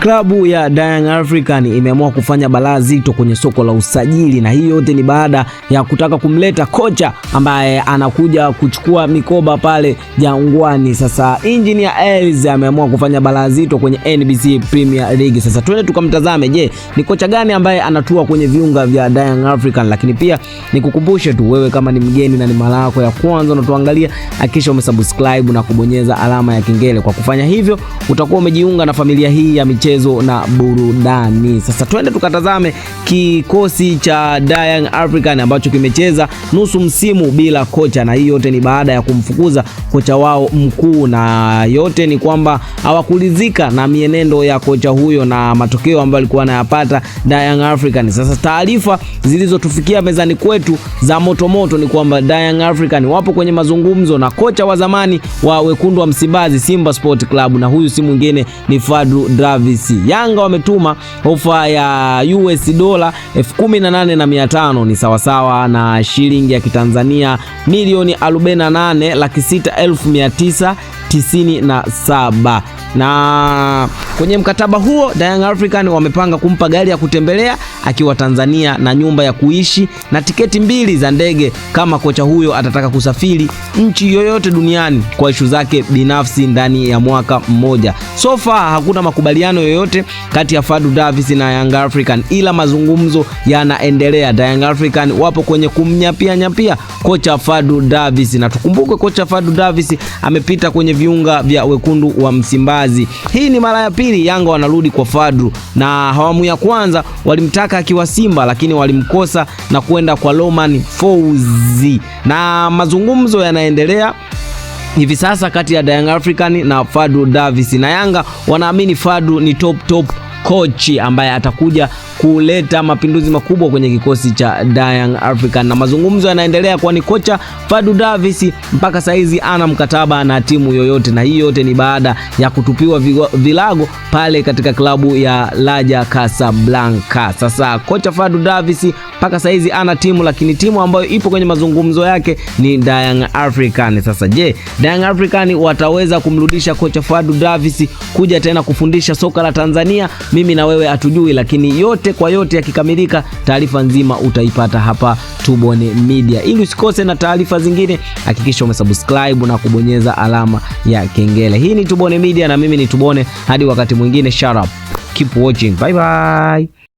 Klabu ya Young African imeamua kufanya balaa zito kwenye soko la usajili, na hii yote ni baada ya kutaka kumleta kocha ambaye anakuja kuchukua mikoba pale Jangwani. Sasa Engineer Hersi ameamua kufanya balaa zito kwenye NBC Premier League. Sasa twende tukamtazame, je, ni kocha gani ambaye anatua kwenye viunga vya Young African? Lakini pia nikukumbushe tu, wewe kama ni mgeni na ni mara yako ya kwanza unatuangalia, hakikisha umesubscribe na kubonyeza alama ya kengele. Kwa kufanya hivyo utakuwa umejiunga na familia hii ya michezo na burudani. Sasa twende tukatazame kikosi cha Young African ambacho kimecheza nusu msimu bila kocha, na hii yote ni baada ya kumfukuza kocha wao mkuu, na yote ni kwamba hawakulizika na mienendo ya kocha huyo na matokeo ambayo alikuwa anayapata Young African. Sasa taarifa zilizotufikia mezani kwetu za motomoto ni kwamba Young African wapo kwenye mazungumzo na kocha wa zamani wa wekundu wa Msimbazi Simba Sport Club, na huyu si mwingine ni Fadlu Davids. Yanga wametuma ofa ya US dola 18,500, ni sawasawa na shilingi ya Kitanzania milioni 48,606,997. Na kwenye mkataba huo Young African wamepanga kumpa gari ya kutembelea akiwa Tanzania na nyumba ya kuishi na tiketi 2 za ndege kama kocha huyo atataka kusafiri nchi yoyote duniani kwa ishu zake binafsi ndani ya mwaka mmoja. So far hakuna makubaliano yoyote kati ya Fadlu Davids na Young African, ila mazungumzo yanaendelea. Young African wapo kwenye kumnyapia kocha Fadlu Davids, na tukumbuke kocha Fadlu Davids amepita kwenye viunga vya wekundu wa Msimbazi. Hii ni mara ya pili Yanga wanarudi kwa Fadlu, na awamu ya kwanza walimtaka akiwa Simba lakini walimkosa na kwenda kwa Romain Folz, na mazungumzo yanaendelea hivi sasa kati ya Young African na Fadlu Davids, na Yanga wanaamini Fadlu ni top coach ambaye atakuja kuleta mapinduzi makubwa kwenye kikosi cha Young African, na mazungumzo yanaendelea kwani kocha Fadlu Davids mpaka saizi ana mkataba na timu yoyote, na hii yote ni baada ya kutupiwa vilago pale katika klabu ya Raja Casablanca. Sasa kocha Fadlu Davids mpaka saizi ana timu, lakini timu ambayo ipo kwenye mazungumzo yake ni Young African. Sasa je, Young African wataweza kumrudisha kocha Fadlu Davids kuja tena kufundisha soka la Tanzania? Mimi na wewe hatujui, lakini yote kwa yote yakikamilika, taarifa nzima utaipata hapa Tubone Media. Ili usikose na taarifa zingine, hakikisha umesubscribe na kubonyeza alama ya kengele. Hii ni Tubone Media na mimi ni Tubone, hadi wakati mwingine, shout out, keep watching, bye bye.